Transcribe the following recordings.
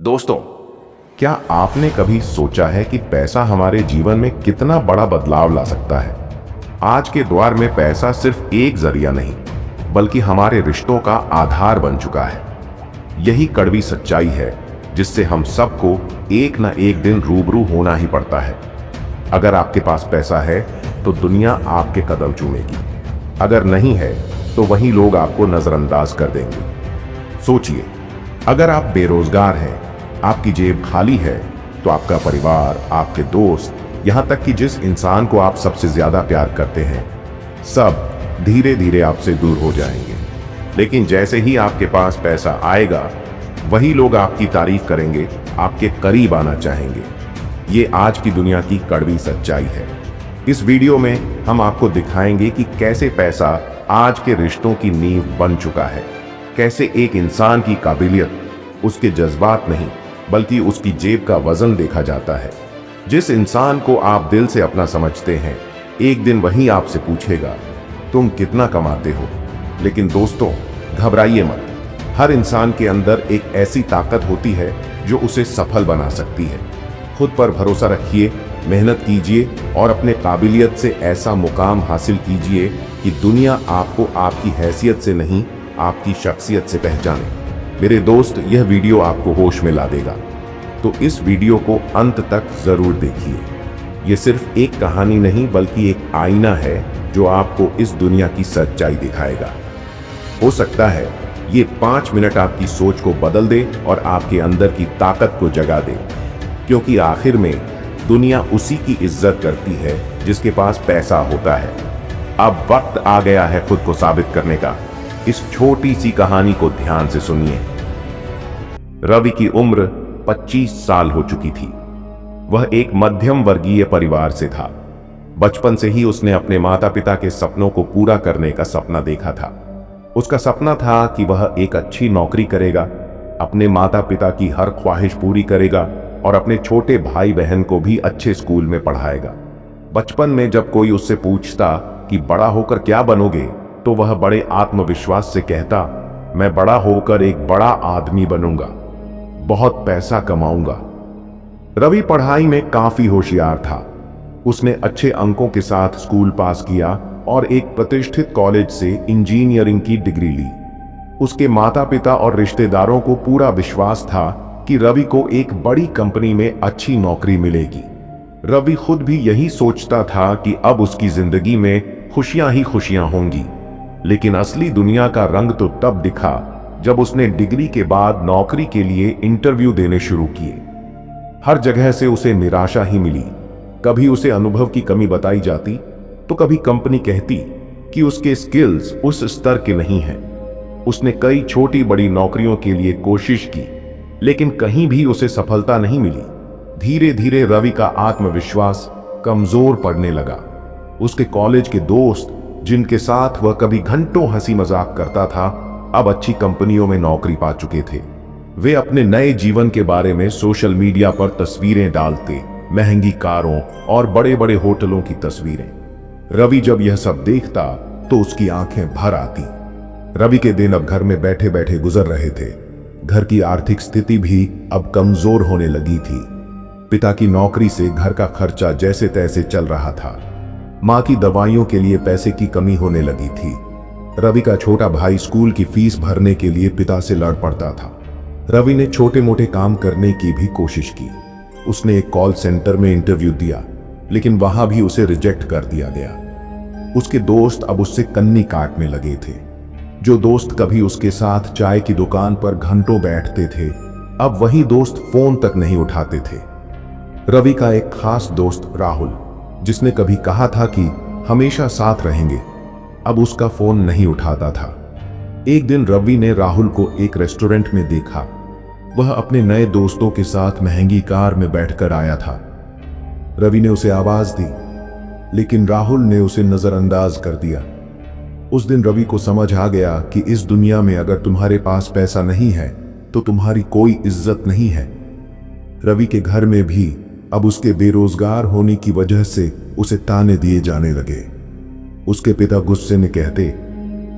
दोस्तों, क्या आपने कभी सोचा है कि पैसा हमारे जीवन में कितना बड़ा बदलाव ला सकता है? आज के दौर में पैसा सिर्फ एक जरिया नहीं, बल्कि हमारे रिश्तों का आधार बन चुका है। यही कड़वी सच्चाई है जिससे हम सबको एक ना एक दिन रूबरू होना ही पड़ता है। अगर आपके पास पैसा है तो दुनिया आपके कदम चूमेगी, अगर नहीं है तो वही लोग आपको नजरअंदाज कर देंगे। सोचिए, अगर आप बेरोजगार हैं, आपकी जेब खाली है, तो आपका परिवार, आपके दोस्त, यहां तक कि जिस इंसान को आप सबसे ज्यादा प्यार करते हैं, सब धीरे धीरे आपसे दूर हो जाएंगे। लेकिन जैसे ही आपके पास पैसा आएगा, वही लोग आपकी तारीफ करेंगे, आपके करीब आना चाहेंगे। ये आज की दुनिया की कड़वी सच्चाई है। इस वीडियो में हम आपको दिखाएंगे कि कैसे पैसा आज के रिश्तों की नींव बन चुका है, कैसे एक इंसान की काबिलियत उसके जज्बात नहीं बल्कि उसकी जेब का वजन देखा जाता है। जिस इंसान को आप दिल से अपना समझते हैं, एक दिन वही आपसे पूछेगा, तुम कितना कमाते हो? लेकिन दोस्तों, घबराइए मत। हर इंसान के अंदर एक ऐसी ताकत होती है जो उसे सफल बना सकती है। खुद पर भरोसा रखिए, मेहनत कीजिए और अपने काबिलियत से ऐसा मुकाम हासिल कीजिए कि दुनिया आपको आपकी हैसियत से नहीं, आपकी शख्सियत से पहचाने। मेरे दोस्त, यह वीडियो आपको होश में ला देगा, तो इस वीडियो को अंत तक जरूर देखिए। यह सिर्फ एक कहानी नहीं बल्कि एक आईना है जो आपको इस दुनिया की सच्चाई दिखाएगा। हो सकता है ये 5 मिनट आपकी सोच को बदल दे और आपके अंदर की ताकत को जगा दे, क्योंकि आखिर में दुनिया उसी की इज्जत करती है जिसके पास पैसा होता है। अब वक्त आ गया है खुद को साबित करने का। इस छोटी सी कहानी को ध्यान से सुनिए। रवि की उम्र 25 साल हो चुकी थी। वह एक मध्यम वर्गीय परिवार से था। बचपन से ही उसने अपने माता पिता के सपनों को पूरा करने का सपना देखा था। उसका सपना था कि वह एक अच्छी नौकरी करेगा, अपने माता पिता की हर ख्वाहिश पूरी करेगा और अपने छोटे भाई बहन को भी अच्छे स्कूल में पढ़ाएगा। बचपन में जब कोई उससे पूछता कि बड़ा होकर क्या बनोगे, तो वह बड़े आत्मविश्वास से कहता, मैं बड़ा होकर एक बड़ा आदमी बनूंगा, बहुत पैसा कमाऊंगा। रवि पढ़ाई में काफी होशियार था। उसने अच्छे अंकों के साथ स्कूल पास किया और एक प्रतिष्ठित कॉलेज से इंजीनियरिंग की डिग्री ली। उसके माता पिता और रिश्तेदारों को पूरा विश्वास था कि रवि को एक बड़ी कंपनी में अच्छी नौकरी मिलेगी। रवि खुद भी यही सोचता था कि अब उसकी जिंदगी में खुशियां ही खुशियां होंगी। लेकिन असली दुनिया का रंग तो तब दिखा जब उसने डिग्री के बाद नौकरी के लिए इंटरव्यू देने शुरू किए। हर जगह से उसे निराशा ही मिली। कभी उसे अनुभव की कमी बताई जाती, तो कभी कंपनी कहती कि उसके स्किल्स उस स्तर के नहीं हैं। उसने कई छोटी बड़ी नौकरियों के लिए कोशिश की, लेकिन कहीं भी उसे सफलता नहीं मिली। धीरे धीरे रवि का आत्मविश्वास कमजोर पड़ने लगा। उसके कॉलेज के दोस्त, जिनके साथ वह कभी घंटों हंसी मजाक करता था, अब अच्छी कंपनियों में नौकरी पा चुके थे। वे अपने नए जीवन के बारे में सोशल मीडिया पर तस्वीरें डालते, महंगी कारों और बड़े बड़े होटलों की तस्वीरें। रवि जब यह सब देखता तो उसकी आंखें भर आती। रवि के दिन अब घर में बैठे बैठे गुजर रहे थे। घर की आर्थिक स्थिति भी अब कमजोर होने लगी थी। पिता की नौकरी से घर का खर्चा जैसे तैसे चल रहा था। मां की दवाइयों के लिए पैसे की कमी होने लगी थी। रवि का छोटा भाई स्कूल की फीस भरने के लिए पिता से लड़ पड़ता था। रवि ने छोटे मोटे काम करने की भी कोशिश की। उसने एक कॉल सेंटर में इंटरव्यू दिया, लेकिन वहां भी उसे रिजेक्ट कर दिया गया। उसके दोस्त अब उससे कन्नी काटने लगे थे। जो दोस्त कभी उसके साथ चाय की दुकान पर घंटों बैठते थे, अब वही दोस्त फोन तक नहीं उठाते थे। रवि का एक खास दोस्त राहुल, जिसने कभी कहा था कि हमेशा साथ रहेंगे, अब उसका फोन नहीं उठाता था। एक दिन रवि ने राहुल को एक रेस्टोरेंट में देखा। वह अपने नए दोस्तों के साथ महंगी कार में बैठकर आया था। रवि ने उसे आवाज दी, लेकिन राहुल ने उसे नजरअंदाज कर दिया। उस दिन रवि को समझ आ गया कि इस दुनिया में अगर तुम्हारे पास पैसा नहीं है तो तुम्हारी कोई इज्जत नहीं है। रवि के घर में भी अब उसके बेरोजगार होने की वजह से उसे ताने दिए जाने लगे। उसके पिता गुस्से में कहते,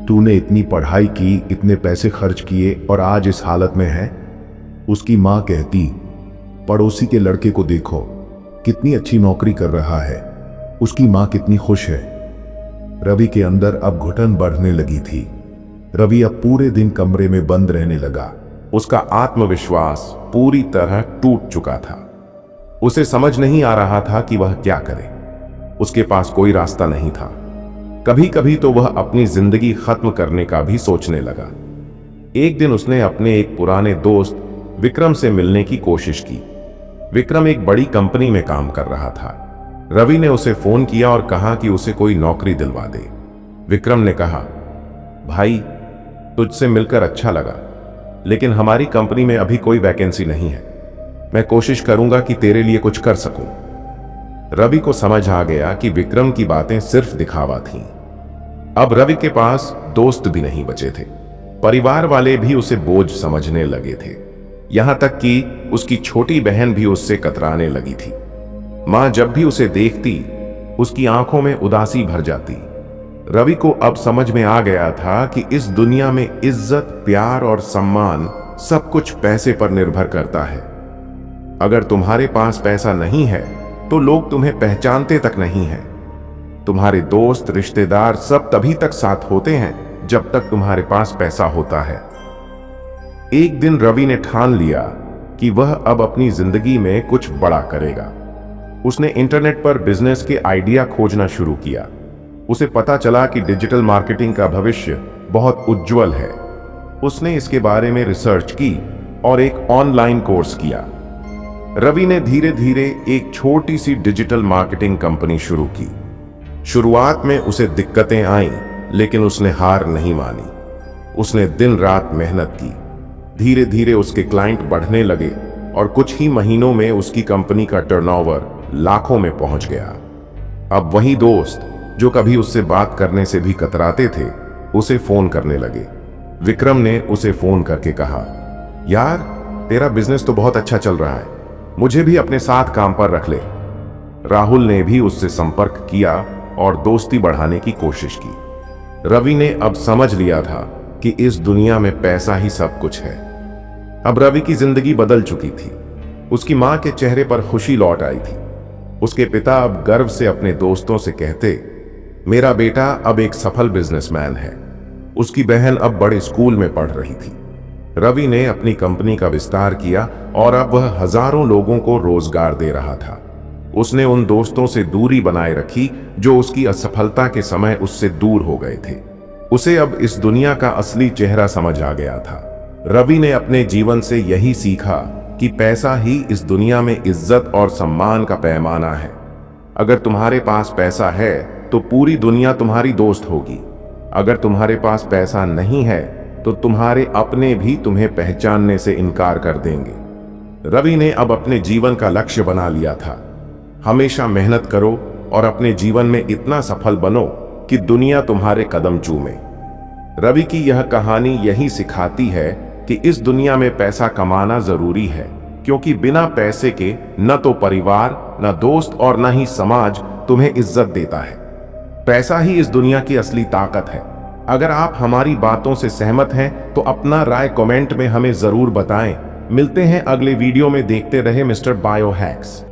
तूने इतनी पढ़ाई की, इतने पैसे खर्च किए और आज इस हालत में है। उसकी माँ कहती, पड़ोसी के लड़के को देखो, कितनी अच्छी नौकरी कर रहा है, उसकी माँ कितनी खुश है। रवि के अंदर अब घुटन बढ़ने लगी थी। रवि अब पूरे दिन कमरे में बंद रहने लगा। उसका आत्मविश्वास पूरी तरह टूट चुका था। उसे समझ नहीं आ रहा था कि वह क्या करे। उसके पास कोई रास्ता नहीं था। कभी कभी तो वह अपनी जिंदगी खत्म करने का भी सोचने लगा। एक दिन उसने अपने एक पुराने दोस्त विक्रम से मिलने की कोशिश की। विक्रम एक बड़ी कंपनी में काम कर रहा था। रवि ने उसे फोन किया और कहा कि उसे कोई नौकरी दिलवा दे। विक्रम ने कहा, भाई तुझसे मिलकर अच्छा लगा, लेकिन हमारी कंपनी में अभी कोई वैकेंसी नहीं है। मैं कोशिश करूंगा कि तेरे लिए कुछ कर सकूं। रवि को समझ आ गया कि विक्रम की बातें सिर्फ दिखावा थीं। अब रवि के पास दोस्त भी नहीं बचे थे। परिवार वाले भी उसे बोझ समझने लगे थे। यहां तक कि उसकी छोटी बहन भी उससे कतराने लगी थी। मां जब भी उसे देखती, उसकी आंखों में उदासी भर जाती। रवि को अब समझ में आ गया था कि इस दुनिया में इज्जत, प्यार और सम्मान सब कुछ पैसे पर निर्भर करता है। अगर तुम्हारे पास पैसा नहीं है तो लोग तुम्हें पहचानते तक नहीं हैं। तुम्हारे दोस्त, रिश्तेदार सब तभी तक साथ होते हैं जब तक तुम्हारे पास पैसा होता है। एक दिन रवि ने ठान लिया कि वह अब अपनी जिंदगी में कुछ बड़ा करेगा। उसने इंटरनेट पर बिजनेस के आइडिया खोजना शुरू किया। उसे पता चला कि डिजिटल मार्केटिंग का भविष्य बहुत उज्जवल है। उसने इसके बारे में रिसर्च की और एक ऑनलाइन कोर्स किया। रवि ने धीरे धीरे एक छोटी सी डिजिटल मार्केटिंग कंपनी शुरू की। शुरुआत में उसे दिक्कतें आईं, लेकिन उसने हार नहीं मानी। उसने दिन रात मेहनत की। धीरे धीरे उसके क्लाइंट बढ़ने लगे और कुछ ही महीनों में उसकी कंपनी का टर्नओवर लाखों में पहुंच गया। अब वही दोस्त जो कभी उससे बात करने से भी कतराते थे, उसे फोन करने लगे। विक्रम ने उसे फोन करके कहा, यार तेरा बिजनेस तो बहुत अच्छा चल रहा है, मुझे भी अपने साथ काम पर रख ले। राहुल ने भी उससे संपर्क किया और दोस्ती बढ़ाने की कोशिश की। रवि ने अब समझ लिया था कि इस दुनिया में पैसा ही सब कुछ है। अब रवि की जिंदगी बदल चुकी थी। उसकी मां के चेहरे पर खुशी लौट आई थी। उसके पिता अब गर्व से अपने दोस्तों से कहते, मेरा बेटा अब एक सफल बिजनेसमैन है। उसकी बहन अब बड़े स्कूल में पढ़ रही थी। रवि ने अपनी कंपनी का विस्तार किया और अब वह हजारों लोगों को रोजगार दे रहा था। उसने उन दोस्तों से दूरी बनाए रखी जो उसकी असफलता के समय उससे दूर हो गए थे। उसे अब इस दुनिया का असली चेहरा समझ आ गया था। रवि ने अपने जीवन से यही सीखा कि पैसा ही इस दुनिया में इज्जत और सम्मान का पैमाना है। अगर तुम्हारे पास पैसा है तो पूरी दुनिया तुम्हारी दोस्त होगी। अगर तुम्हारे पास पैसा नहीं है तो तुम्हारे अपने भी तुम्हें पहचानने से इनकार कर देंगे। रवि ने अब अपने जीवन का लक्ष्य बना लिया था। हमेशा मेहनत करो और अपने जीवन में इतना सफल बनो कि दुनिया तुम्हारे कदम चूमे। रवि की यह कहानी यही सिखाती है कि इस दुनिया में पैसा कमाना जरूरी है, क्योंकि बिना पैसे के न तो परिवार, न दोस्त और न ही समाज तुम्हें इज्जत देता है। पैसा ही इस दुनिया की असली ताकत है। अगर आप हमारी बातों से सहमत हैं तो अपना राय कमेंट में हमें जरूर बताएं। मिलते हैं अगले वीडियो में। देखते रहे मिस्टर बायो हैक्स।